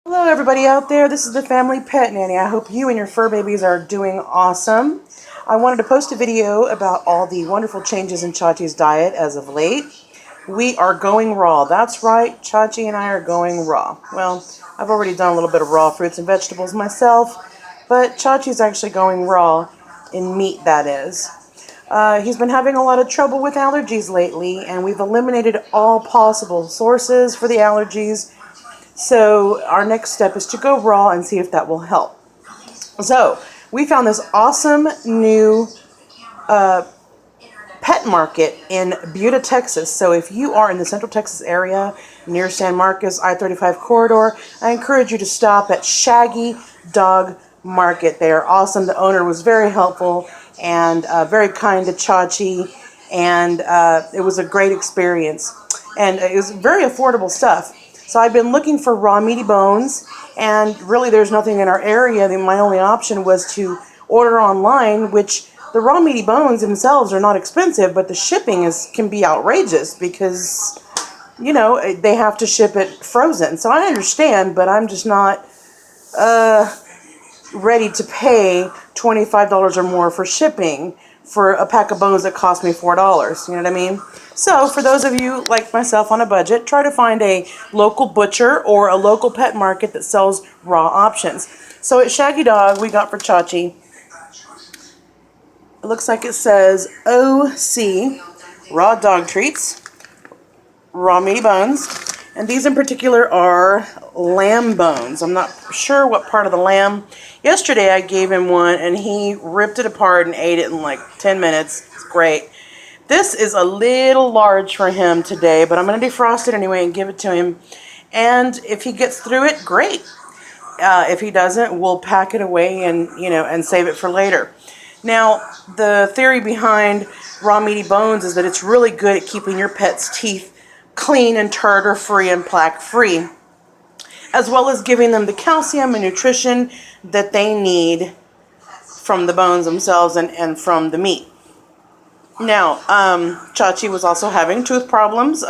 Hello everybody out there, this is the Family Pet Nanny. I hope you and your fur babies are doing awesome. I wanted to post a video about all the wonderful changes in Chachi's diet as of late. We are going raw. That's right, Chachi and I are going raw. Well, I've already done a little bit of raw fruits and vegetables myself, but Chachi's actually going raw in meat, that is. He's been having a lot of trouble with allergies lately, and we've eliminated all possible sources for the allergies. So our next step is to go raw and see if that will help. So we found this awesome new pet market in Buda, Texas. So if you are in the Central Texas area near San Marcos, I-35 corridor, I encourage you to stop at Shaggy Dog Market. They are awesome. The owner was very helpful and very kind to Chachi, and it was a great experience. And it was very affordable stuff. So I've been looking for raw meaty bones, and really there's nothing in our area. My only option was to order online, which the raw meaty bones themselves are not expensive, but the shipping can be outrageous because, you know, they have to ship it frozen. So I understand, but I'm just not ready to pay $25 or more for shipping for a pack of bones that cost me $4. You know what I mean? So for those of you like myself on a budget, try to find a local butcher or a local pet market that sells raw options. So at Shaggy Dog, we got for Chachi, it looks like it says OC, raw dog treats, raw meaty bones, and these in particular are lamb bones. I'm not sure what part of the lamb. Yesterday I gave him one and he ripped it apart and ate it in like 10 minutes. It's great. This is a little large for him today, but I'm going to defrost it anyway and give it to him. And if he gets through it, great. If he doesn't, we'll pack it away and, and save it for later. Now, the theory behind raw meaty bones is that it's really good at keeping your pet's teeth clean and tartar-free and plaque-free, as well as giving them the calcium and nutrition that they need from the bones themselves and from the meat. Now, Chachi was also having tooth problems,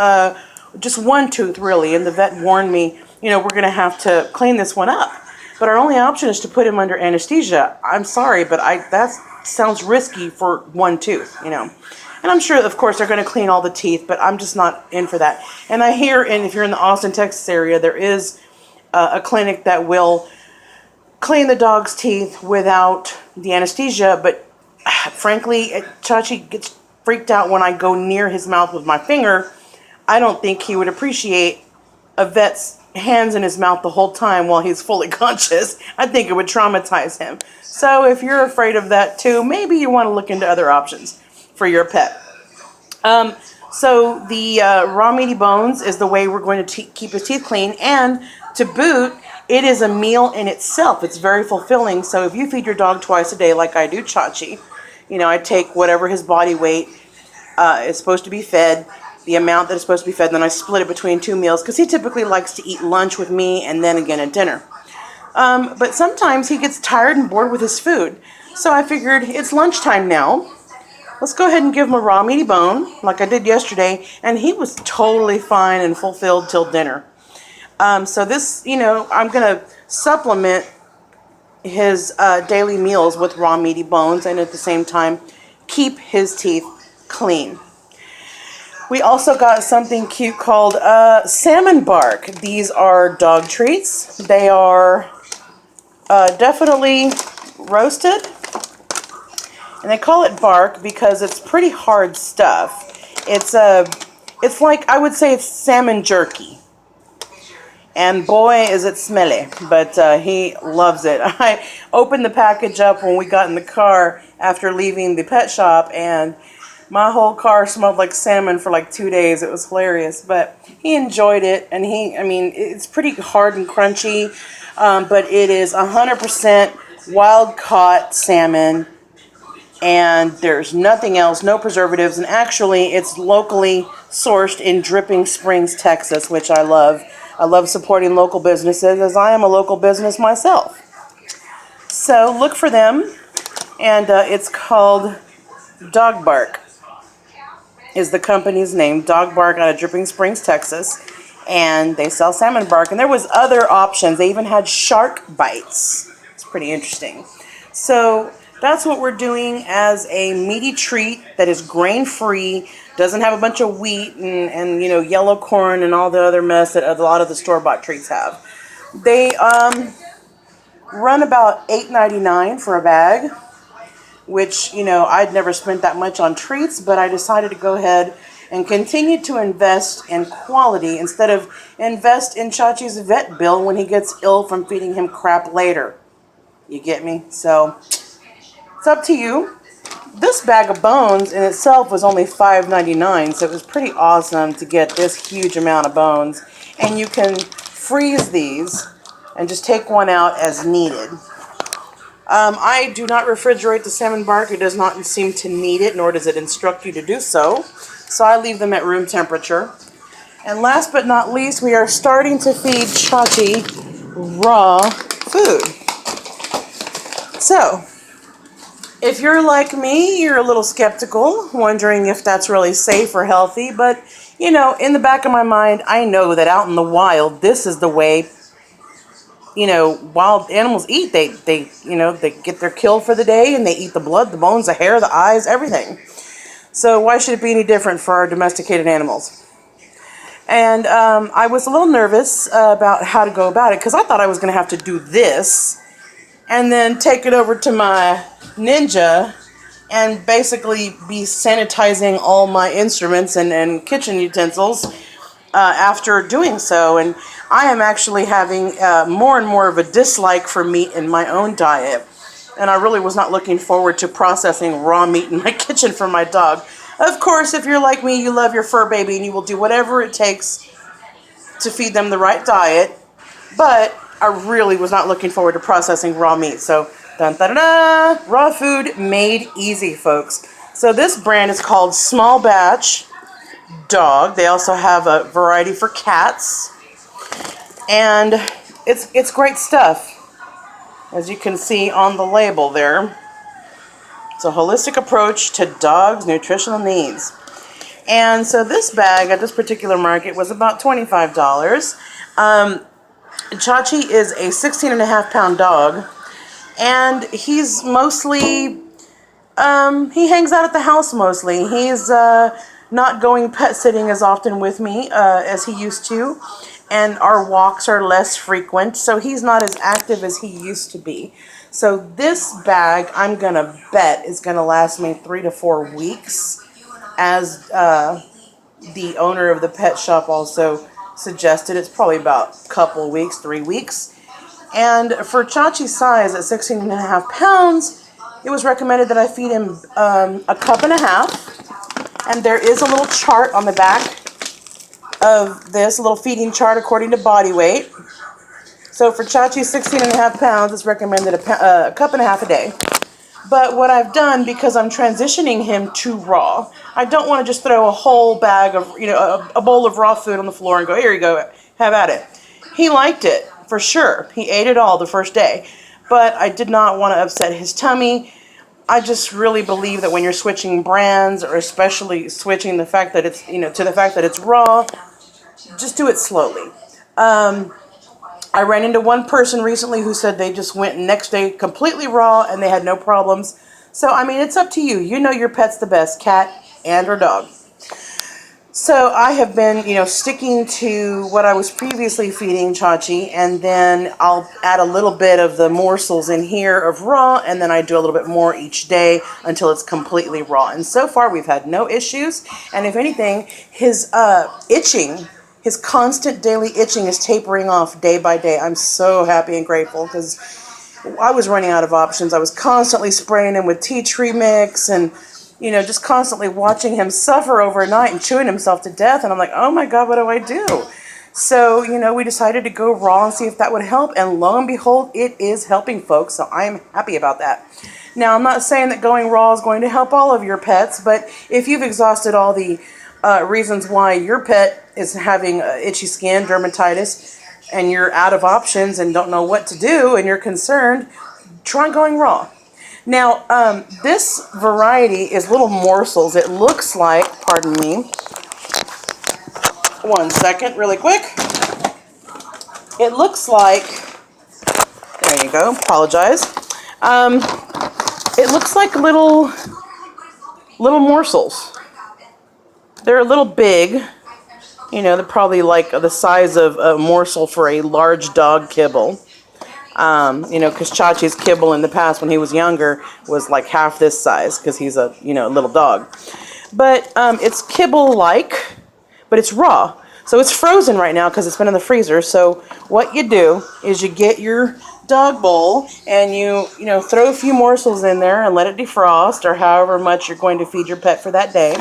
just one tooth really, and the vet warned me, we're going to have to clean this one up. But our only option is to put him under anesthesia. I'm sorry, but that sounds risky for one tooth, And I'm sure, of course, they're going to clean all the teeth, but I'm just not in for that. And I hear, and if you're in the Austin, Texas area, there is a clinic that will clean the dog's teeth without the anesthesia, but frankly, Chachi gets freaked out when I go near his mouth with my finger. I don't think he would appreciate a vet's hands in his mouth the whole time while he's fully conscious. I think it would traumatize him. So if you're afraid of that too, maybe you want to look into other options for your pet. So the raw meaty bones is the way we're going to keep his teeth clean, and to boot, it is a meal in itself. It's very fulfilling. So if you feed your dog twice a day like I do Chachi, I take whatever his body weight is supposed to be fed, the amount that is supposed to be fed, and then I split it between 2 meals because he typically likes to eat lunch with me and then again at dinner. But sometimes he gets tired and bored with his food. So I figured it's lunchtime now. Let's go ahead and give him a raw meaty bone like I did yesterday, and he was totally fine and fulfilled till dinner. So this, I'm going to supplement his daily meals with raw meaty bones and at the same time keep his teeth clean. We also got something cute called Salmon Bark. These are dog treats. They are definitely roasted. And they call it bark because it's pretty hard stuff. It's like, I would say it's salmon jerky. And boy, is it smelly, but he loves it. I opened the package up when we got in the car after leaving the pet shop, and my whole car smelled like salmon for like 2 days. It was hilarious, but he enjoyed it, and it's pretty hard and crunchy, but it is 100% wild-caught salmon, and there's nothing else, no preservatives, and actually it's locally sourced in Dripping Springs, Texas, which I love. I love supporting local businesses as I am a local business myself. So look for them, and it's called Dog Bark is the company's name. Dog Bark out of Dripping Springs, Texas. and they sell salmon bark. And there was other options. They even had shark bites. It's pretty interesting. So that's what we're doing as a meaty treat that is grain-free, doesn't have a bunch of wheat and you know, yellow corn and all the other mess that a lot of the store-bought treats have. They run about $8.99 for a bag, which, you know, I'd never spent that much on treats, but I decided to go ahead and continue to invest in quality instead of invest in Chachi's vet bill when he gets ill from feeding him crap later. You get me? So it's up to you. This bag of bones in itself was only $5.99, so it was pretty awesome to get this huge amount of bones. And you can freeze these and just take one out as needed. I do not refrigerate the salmon bark. It does not seem to need it, nor does it instruct you to do so. So I leave them at room temperature. And last but not least, we are starting to feed Chachi raw food. So, if you're like me, you're a little skeptical, wondering if that's really safe or healthy. But, you know, in the back of my mind, I know that out in the wild, this is the way, you know, wild animals eat. They you know, they get their kill for the day and they eat the blood, the bones, the hair, the eyes, everything. So why should it be any different for our domesticated animals? And I was a little nervous about how to go about it because I thought I was going to have to do this and then take it over to my Ninja and basically be sanitizing all my instruments and kitchen utensils after doing so. And I am actually having more and more of a dislike for meat in my own diet. And I really was not looking forward to processing raw meat in my kitchen for my dog. Of course, if you're like me, you love your fur baby and you will do whatever it takes to feed them the right diet. But I really was not looking forward to processing raw meat. So, dun, dun, dun, dun, raw food made easy, folks. So this brand is called Small Batch Dog. They also have a variety for cats. And it's great stuff, as you can see on the label there. It's a holistic approach to dogs' nutritional needs. And so this bag at this particular market was about $25. Chachi is a 16.5-pound dog, and he's mostly, he hangs out at the house mostly. He's not going pet sitting as often with me as he used to, and our walks are less frequent, so he's not as active as he used to be. So this bag, I'm going to bet, is going to last me 3 to 4 weeks, as the owner of the pet shop also suggested. It's probably about a couple weeks, 3 weeks. And for Chachi's size at 16.5 pounds, it was recommended that I feed him a cup and a half. And there is a little chart on the back of this, a little feeding chart according to body weight. So for Chachi's 16.5 pounds, it's recommended a cup and a half a day. But what I've done, because I'm transitioning him to raw, I don't want to just throw a whole bag of, you know, a bowl of raw food on the floor and go, here you go, have at it. He liked it, for sure. He ate it all the first day. But I did not want to upset his tummy. I just really believe that when you're switching brands, or especially switching the fact that it's, you know, to the fact that it's raw, just do it slowly. I ran into one person recently who said they just went next day completely raw and they had no problems. So, I mean, it's up to you. You know your pet's the best, cat and or dog. So I have been, you know, sticking to what I was previously feeding Chachi, and then I'll add a little bit of the morsels in here of raw, and then I do a little bit more each day until it's completely raw. And so far we've had no issues, and if anything, his itching, his constant daily itching is tapering off day by day. I'm so happy and grateful because I was running out of options. I was constantly spraying him with tea tree mix and, you know, just constantly watching him suffer overnight and chewing himself to death. And I'm like, oh my God, what do I do? So, you know, we decided to go raw and see if that would help. And lo and behold, it is helping, folks. So I'm happy about that. Now, I'm not saying that going raw is going to help all of your pets, but if you've exhausted all the reasons why your pet is having itchy skin, dermatitis, and you're out of options and don't know what to do and you're concerned, try going raw. Now, this variety is little morsels. It looks like, pardon me, One second, really quick. It looks like, there you go, apologize. It looks like little morsels. They're a little big. You know, they're probably like the size of a morsel for a large dog kibble. You know, because Chachi's kibble in the past when he was younger was like half this size because he's a, you know, little dog. But it's kibble-like, but it's raw. So it's frozen right now because it's been in the freezer. So what you do is you get your dog bowl and you know, throw a few morsels in there and let it defrost, or however much you're going to feed your pet for that day.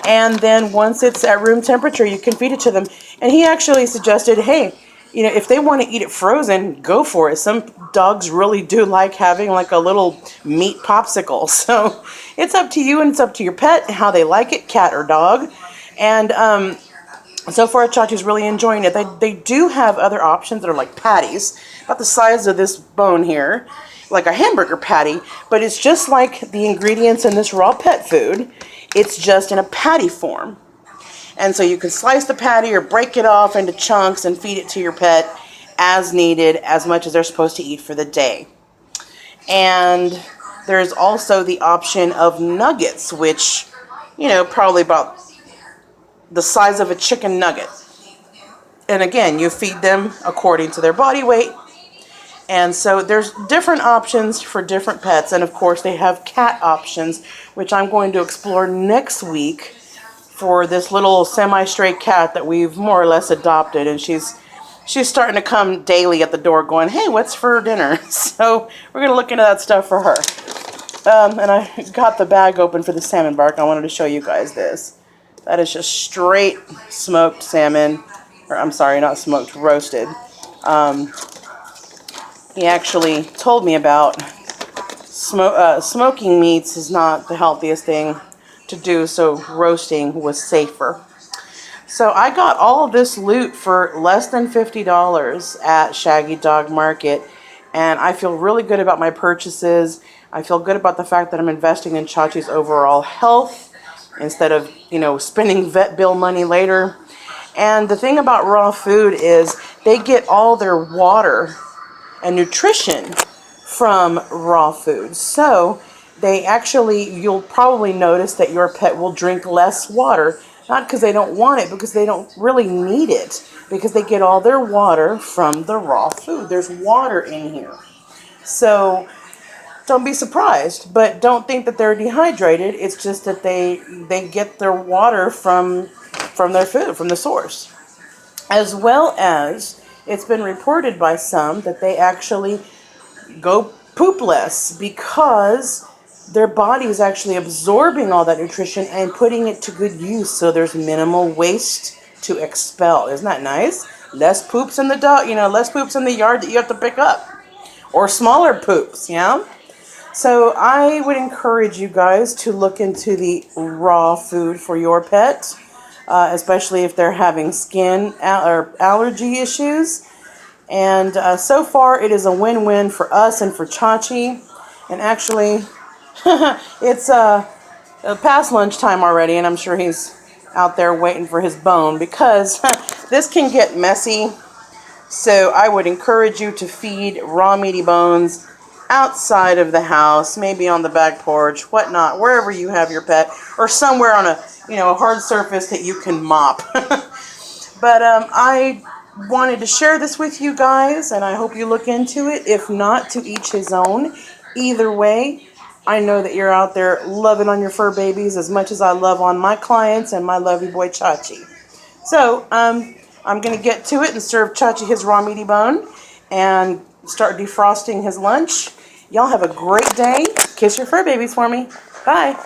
And then once it's at room temperature, you can feed it to them. And he actually suggested, hey, you know, if they want to eat it frozen, go for it. Some dogs really do like having like a little meat popsicle. So it's up to you and it's up to your pet how they like it, cat or dog. And so far, Chachi's really enjoying it. They do have other options that are like patties, about the size of this bone here, like a hamburger patty, but it's just like the ingredients in this raw pet food. It's just in a patty form. And so you can slice the patty or break it off into chunks and feed it to your pet as needed, as much as they're supposed to eat for the day. And there's also the option of nuggets, which, you know, probably about the size of a chicken nugget. And again, you feed them according to their body weight. And so there's different options for different pets. And of course, they have cat options, which I'm going to explore next week for this little semi-stray cat that we've more or less adopted. And she's starting to come daily at the door going, hey, what's for dinner? So we're going to look into that stuff for her. And I got the bag open for the salmon bark. I wanted to show you guys this. That is just straight smoked salmon. Or I'm sorry, not smoked, roasted. He actually told me about smoking meats is not the healthiest thing to do, so roasting was safer. So I got all of this loot for less than $50 at Shaggy Dog Market, and I feel really good about my purchases. I feel good about the fact that I'm investing in Chachi's overall health instead of, you know, spending vet bill money later. And the thing about raw food is they get all their water and nutrition from raw food. So they actually, you'll probably notice that your pet will drink less water, not because they don't want it, because they don't really need it, because they get all their water from the raw food. There's water in here. So don't be surprised, but don't think that they're dehydrated. It's just that they get their water from their food, from the source. As well as, it's been reported by some that they actually go poop less because their body is actually absorbing all that nutrition and putting it to good use, so there's minimal waste to expel. Isn't that nice? Less poops in the dog, you know, less poops in the yard that you have to pick up, or smaller poops, yeah. So I would encourage you guys to look into the raw food for your pet, especially if they're having skin or allergy issues. And so far, it is a win-win for us and for Chachi. And actually, it's past lunchtime already, and I'm sure he's out there waiting for his bone, because this can get messy. So I would encourage you to feed raw meaty bones outside of the house, maybe on the back porch, whatnot, wherever you have your pet, or somewhere on a, you know, a hard surface that you can mop. But I wanted to share this with you guys, and I hope you look into it. If not, to each his own. Either way, I know that you're out there loving on your fur babies as much as I love on my clients and my lovey boy Chachi. So I'm going to get to it and serve Chachi his raw meaty bone and start defrosting his lunch. Y'all have a great day. Kiss your fur babies for me. Bye.